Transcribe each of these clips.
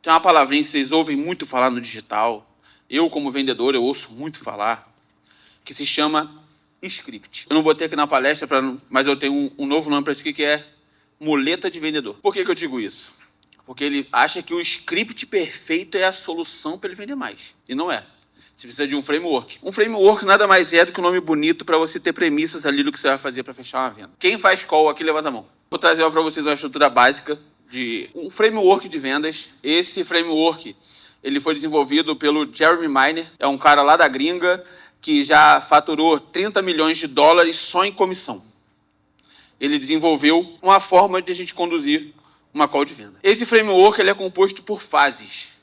Tem uma palavrinha que vocês ouvem muito falar no digital, eu, como vendedor, eu ouço muito falar, que se chama script. Eu não botei aqui na palestra, mas eu tenho um novo nome para isso aqui, que é muleta de vendedor. Por que eu digo isso? Porque ele acha que o script perfeito é a solução para ele vender mais. E não é. Você precisa de um framework. Um framework nada mais é do que um nome bonito para você ter premissas ali do que você vai fazer para fechar uma venda. Quem faz call aqui, levanta a mão. Vou trazer para vocês uma estrutura básica de um framework de vendas. Esse framework ele foi desenvolvido pelo Jeremy Miner, é um cara lá da gringa que já faturou 30 milhões de dólares só em comissão. Ele desenvolveu uma forma de a gente conduzir uma call de venda. Esse framework ele é composto por fases.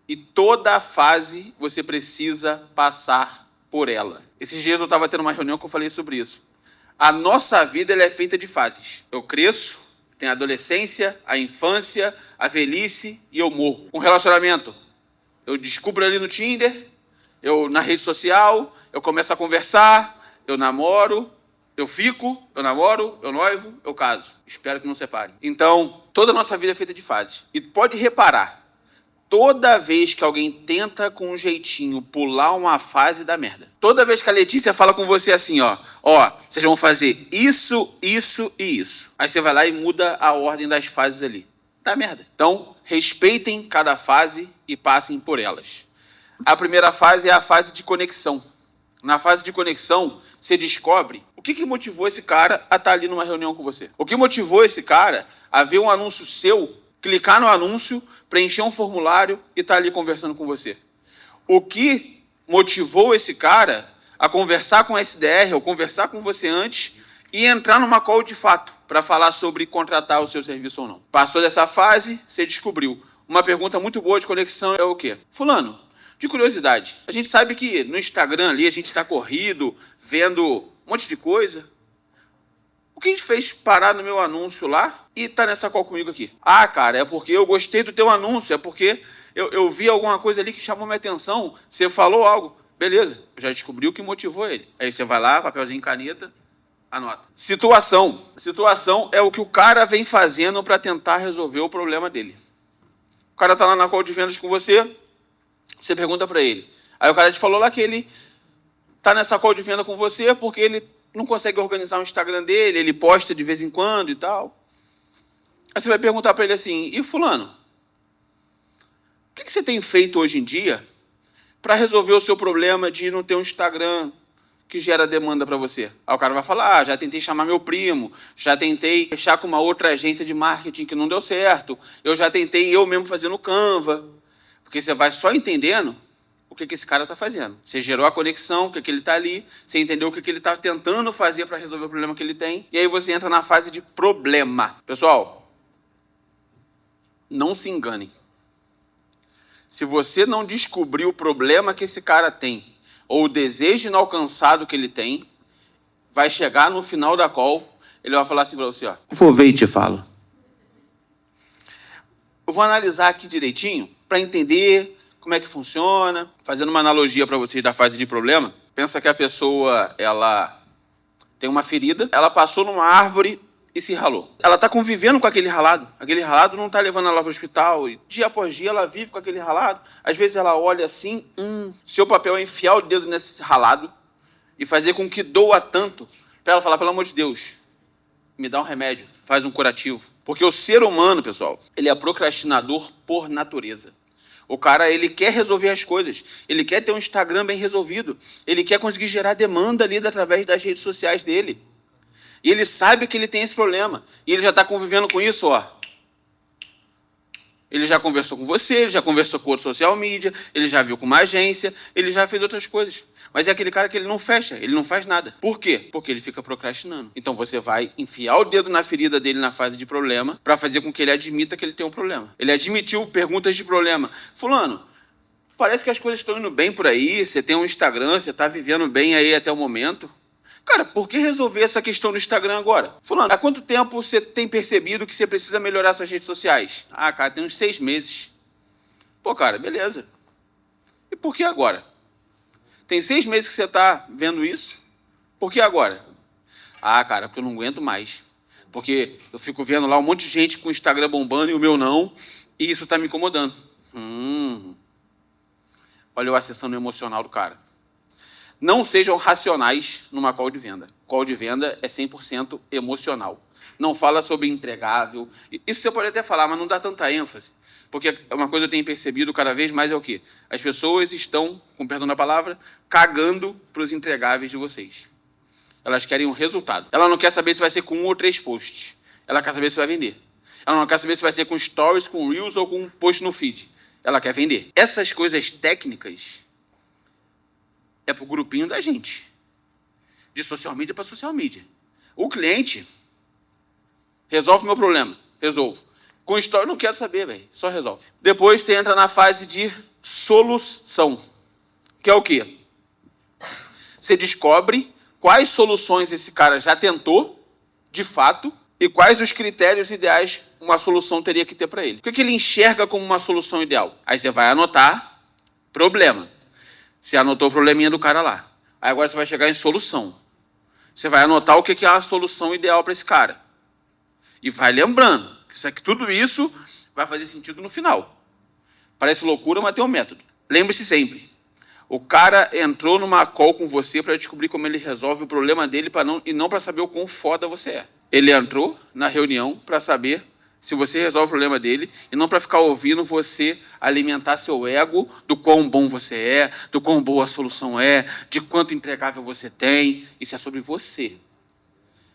E toda fase você precisa passar por ela. Esses dias eu estava tendo uma reunião que eu falei sobre isso. A nossa vida ela é feita de fases. Eu cresço, tenho a adolescência, a infância, a velhice e eu morro. Um relacionamento. Eu descubro ali no Tinder, eu na rede social, eu começo a conversar, eu namoro, eu fico, eu namoro, eu noivo, eu caso. Espero que não separe. Então, toda a nossa vida é feita de fases. E pode reparar, toda vez que alguém tenta com um jeitinho pular uma fase, dá merda. Toda vez que a Letícia fala com você assim, ó, vocês vão fazer isso, isso e isso. Aí você vai lá e muda a ordem das fases ali. Dá merda. Então, respeitem cada fase e passem por elas. A primeira fase é a fase de conexão. Na fase de conexão, você descobre o que motivou esse cara a estar ali numa reunião com você. O que motivou esse cara a ver um anúncio seu, clicar no anúncio, preencher um formulário e estar ali conversando com você. O que motivou esse cara a conversar com o SDR ou conversar com você antes e entrar numa call de fato para falar sobre contratar o seu serviço ou não. Passou dessa fase, você descobriu. Uma pergunta muito boa de conexão é o quê? Fulano, de curiosidade, a gente sabe que no Instagram ali a gente está corrido, vendo um monte de coisa. O que a gente fez parar no meu anúncio lá e tá nessa call comigo aqui? Ah, cara, é porque eu gostei do teu anúncio, é porque eu vi alguma coisa ali que chamou minha atenção, você falou algo. Beleza, eu já descobri o que motivou ele. Aí você vai lá, papelzinho, caneta, anota. Situação. Situação é o que o cara vem fazendo para tentar resolver o problema dele. O cara tá lá na call de vendas com você, você pergunta para ele. Aí o cara te falou lá que ele tá nessa call de venda com você porque ele não consegue organizar o Instagram dele, ele posta de vez em quando e tal. Aí você vai perguntar para ele assim, e fulano, o que você tem feito hoje em dia para resolver o seu problema de não ter um Instagram que gera demanda para você? Aí o cara vai falar, já tentei chamar meu primo, já tentei fechar com uma outra agência de marketing que não deu certo, eu já tentei eu mesmo fazer no Canva. Porque você vai só entendendo o que esse cara está fazendo. Você gerou a conexão, o que ele está ali, você entendeu o que ele está tentando fazer para resolver o problema que ele tem, e aí você entra na fase de problema. Pessoal, não se enganem. Se você não descobrir o problema que esse cara tem, ou o desejo inalcançado que ele tem, vai chegar no final da call, ele vai falar assim para você, vou ver e te falo. Eu vou analisar aqui direitinho, para entender como é que funciona, fazendo uma analogia para vocês da fase de problema. Pensa que a pessoa ela tem uma ferida, ela passou numa árvore e se ralou. Ela está convivendo com aquele ralado não está levando ela para o hospital, e dia após dia ela vive com aquele ralado. Às vezes ela olha assim, seu papel é enfiar o dedo nesse ralado e fazer com que doa tanto, para ela falar, pelo amor de Deus, me dá um remédio, faz um curativo. Porque o ser humano, pessoal, ele é procrastinador por natureza. O cara, ele quer resolver as coisas, ele quer ter um Instagram bem resolvido, ele quer conseguir gerar demanda ali através das redes sociais dele. E ele sabe que ele tem esse problema, e ele já está convivendo com isso, Ele já conversou com você, ele já conversou com outro social media, ele já viu com uma agência, ele já fez outras coisas. Mas é aquele cara que ele não fecha, ele não faz nada. Por quê? Porque ele fica procrastinando. Então você vai enfiar o dedo na ferida dele na fase de problema para fazer com que ele admita que ele tem um problema. Ele admitiu perguntas de problema. Fulano, parece que as coisas estão indo bem por aí, você tem um Instagram, você está vivendo bem aí até o momento. Cara, por que resolver essa questão no Instagram agora? Fulano, há quanto tempo você tem percebido que você precisa melhorar suas redes sociais? Ah, cara, tem uns 6 meses. Pô, cara, beleza. E por que agora? Tem 6 meses que você está vendo isso? Por que agora? Ah, cara, porque eu não aguento mais. Porque eu fico vendo lá um monte de gente com o Instagram bombando e o meu não, e isso está me incomodando. Olha eu acessando o emocional do cara. Não sejam racionais numa call de venda. Call de venda é 100% emocional. Não fala sobre entregável. Isso você pode até falar, mas não dá tanta ênfase. Porque uma coisa que eu tenho percebido cada vez mais é o quê? As pessoas estão, com perdão da palavra, cagando para os entregáveis de vocês. Elas querem um resultado. Ela não quer saber se vai ser com 1 ou 3 posts. Ela quer saber se vai vender. Ela não quer saber se vai ser com stories, com reels ou com post no feed. Ela quer vender. Essas coisas técnicas é para o grupinho da gente. De social media para social media. O cliente resolve meu problema. Resolvo. Com story não quero saber, velho. Só resolve. Depois você entra na fase de solução. Que é o quê? Você descobre quais soluções esse cara já tentou, de fato, e quais os critérios ideais uma solução teria que ter para ele. O que ele enxerga como uma solução ideal? Aí você vai anotar problema. Você anotou o probleminha do cara lá. Aí agora você vai chegar em solução. Você vai anotar o que é a solução ideal para esse cara. E vai lembrando que tudo isso vai fazer sentido no final. Parece loucura, mas tem um método. Lembre-se sempre. O cara entrou numa call com você para descobrir como ele resolve o problema dele e não para saber o quão foda você é. Ele entrou na reunião para saber se você resolve o problema dele e não para ficar ouvindo você alimentar seu ego do quão bom você é, do quão boa a solução é, de quanto entregável você tem. Isso é sobre você.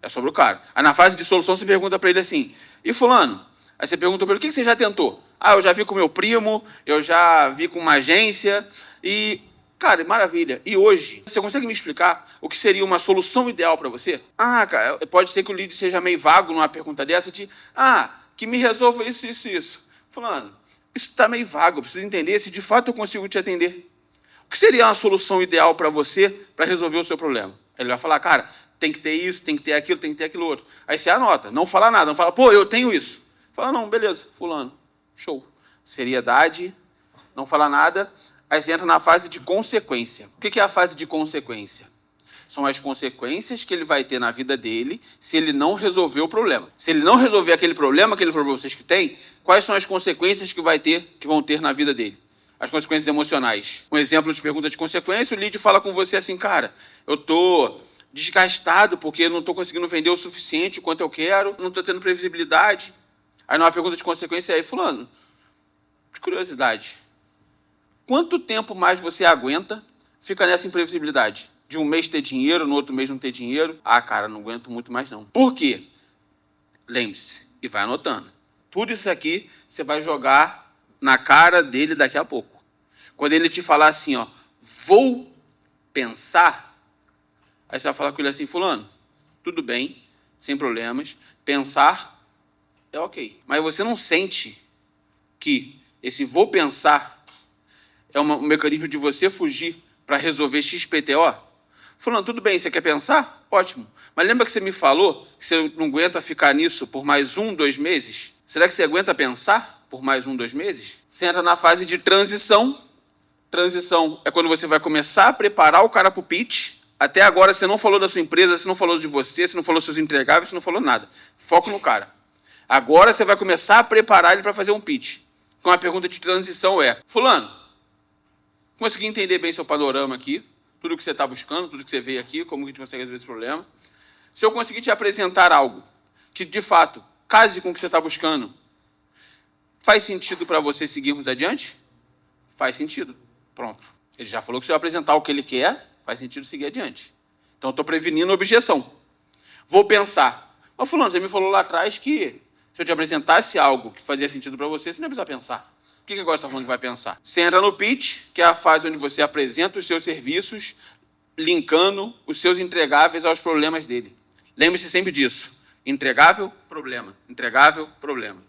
É sobre o cara. Aí na fase de solução você pergunta para ele assim, e fulano? Aí você pergunta para ele, o que você já tentou? Ah, eu já vi com meu primo, eu já vi com uma agência e... Cara, maravilha. E hoje, você consegue me explicar o que seria uma solução ideal para você? Ah, cara, pode ser que o lead seja meio vago numa pergunta dessa de, que me resolva isso, isso, isso. Fulano, isso está meio vago, eu preciso entender se de fato eu consigo te atender. O que seria uma solução ideal para você para resolver o seu problema? Ele vai falar, cara, tem que ter isso, tem que ter aquilo, tem que ter aquilo outro. Aí você anota, não fala nada, não fala, pô, eu tenho isso. Fala, não, beleza, fulano, show. Seriedade, não fala nada. Aí você entra na fase de consequência. O que é a fase de consequência? São as consequências que ele vai ter na vida dele se ele não resolver o problema. Se ele não resolver aquele problema para vocês que tem, quais são as consequências que vão ter na vida dele? As consequências emocionais. Um exemplo de pergunta de consequência, o lead fala com você assim, cara, eu estou desgastado porque não estou conseguindo vender o suficiente quanto eu quero, não estou tendo previsibilidade. Aí numa pergunta de consequência aí, fulano, de curiosidade, quanto tempo mais você aguenta, fica nessa imprevisibilidade? De um mês ter dinheiro, no outro mês não ter dinheiro? Ah, cara, não aguento muito mais não. Por quê? Lembre-se, e vai anotando. Tudo isso aqui você vai jogar na cara dele daqui a pouco. Quando ele te falar assim, ó, vou pensar, aí você vai falar com ele assim, fulano, tudo bem, sem problemas, pensar é ok. Mas você não sente que esse vou pensar é um mecanismo de você fugir para resolver XPTO? Fulano, tudo bem, você quer pensar? Ótimo. Mas lembra que você me falou que você não aguenta ficar nisso por mais 1, 2 meses? Será que você aguenta pensar por mais 1, 2 meses? Você entra na fase de transição. Transição é quando você vai começar a preparar o cara para o pitch. Até agora você não falou da sua empresa, você não falou de você, você não falou dos seus entregáveis, você não falou nada. Foco no cara. Agora você vai começar a preparar ele para fazer um pitch. Então a pergunta de transição é, fulano, consegui entender bem seu panorama aqui, tudo que você está buscando, tudo que você veio aqui, como que a gente consegue resolver esse problema. Se eu conseguir te apresentar algo que, de fato, case com o que você está buscando, faz sentido para você seguirmos adiante? Faz sentido. Pronto. Ele já falou que se eu apresentar o que ele quer, faz sentido seguir adiante. Então, eu estou prevenindo a objeção. Vou pensar. Mas, fulano, você me falou lá atrás que se eu te apresentasse algo que fazia sentido para você, você não ia precisar pensar. O que agora você está falando que vai pensar? Você entra no pitch, que é a fase onde você apresenta os seus serviços, linkando os seus entregáveis aos problemas dele. Lembre-se sempre disso. Entregável, problema. Entregável, problema.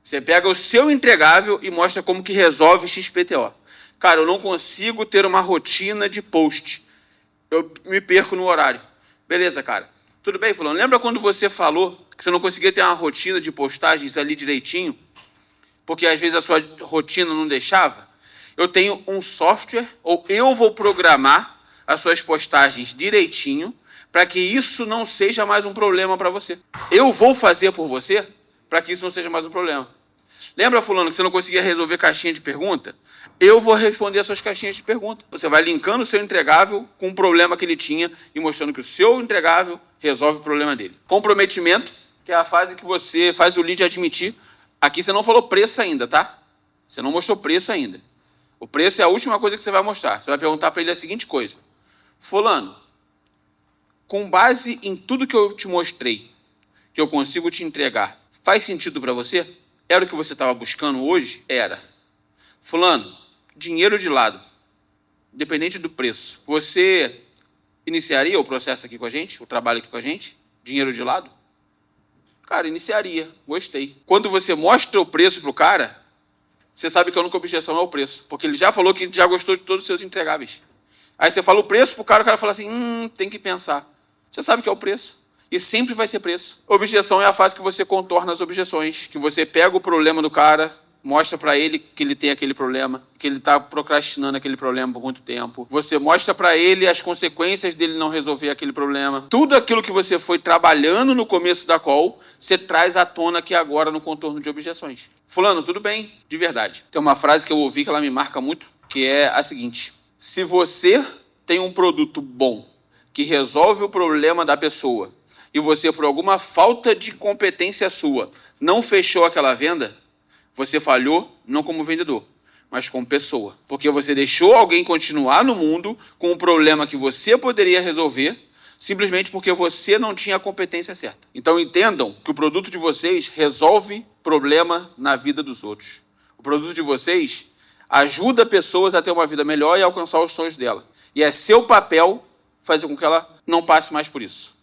Você pega o seu entregável e mostra como que resolve XPTO. Cara, eu não consigo ter uma rotina de post. Eu me perco no horário. Beleza, cara. Tudo bem, fulano? Lembra quando você falou que você não conseguia ter uma rotina de postagens ali direitinho? Porque às vezes a sua rotina não deixava? Eu tenho um software, ou eu vou programar as suas postagens direitinho para que isso não seja mais um problema para você. Eu vou fazer por você para que isso não seja mais um problema. Lembra, fulano, que você não conseguia resolver caixinha de pergunta? Eu vou responder as suas caixinhas de pergunta. Você vai linkando o seu entregável com o problema que ele tinha e mostrando que o seu entregável resolve o problema dele. Comprometimento, que é a fase que você faz o lead admitir. Aqui você não falou preço ainda, tá? Você não mostrou preço ainda. O preço é a última coisa que você vai mostrar. Você vai perguntar para ele a seguinte coisa. Fulano, com base em tudo que eu te mostrei, que eu consigo te entregar, faz sentido para você? Era o que você estava buscando hoje? Era. Fulano, dinheiro de lado, independente do preço. Você iniciaria o processo aqui com a gente, o trabalho aqui com a gente? Dinheiro de lado? Cara, iniciaria. Gostei. Quando você mostra o preço para o cara, você sabe que a única objeção é o preço. Porque ele já falou que já gostou de todos os seus entregáveis. Aí você fala o preço para o cara fala assim, tem que pensar. Você sabe que é o preço. E sempre vai ser preço. Objeção é a fase que você contorna as objeções, que você pega o problema do cara, mostra para ele que ele tem aquele problema, que ele está procrastinando aquele problema por muito tempo. Você mostra para ele as consequências dele não resolver aquele problema. Tudo aquilo que você foi trabalhando no começo da call, você traz à tona aqui agora no contorno de objeções. Fulano, tudo bem? De verdade. Tem uma frase que eu ouvi que ela me marca muito, que é a seguinte. Se você tem um produto bom, que resolve o problema da pessoa, e você, por alguma falta de competência sua, não fechou aquela venda, você falhou não como vendedor, mas como pessoa. Porque você deixou alguém continuar no mundo com um problema que você poderia resolver, simplesmente porque você não tinha a competência certa. Então entendam que o produto de vocês resolve problema na vida dos outros. O produto de vocês ajuda pessoas a ter uma vida melhor e alcançar os sonhos dela. E é seu papel fazer com que ela não passe mais por isso.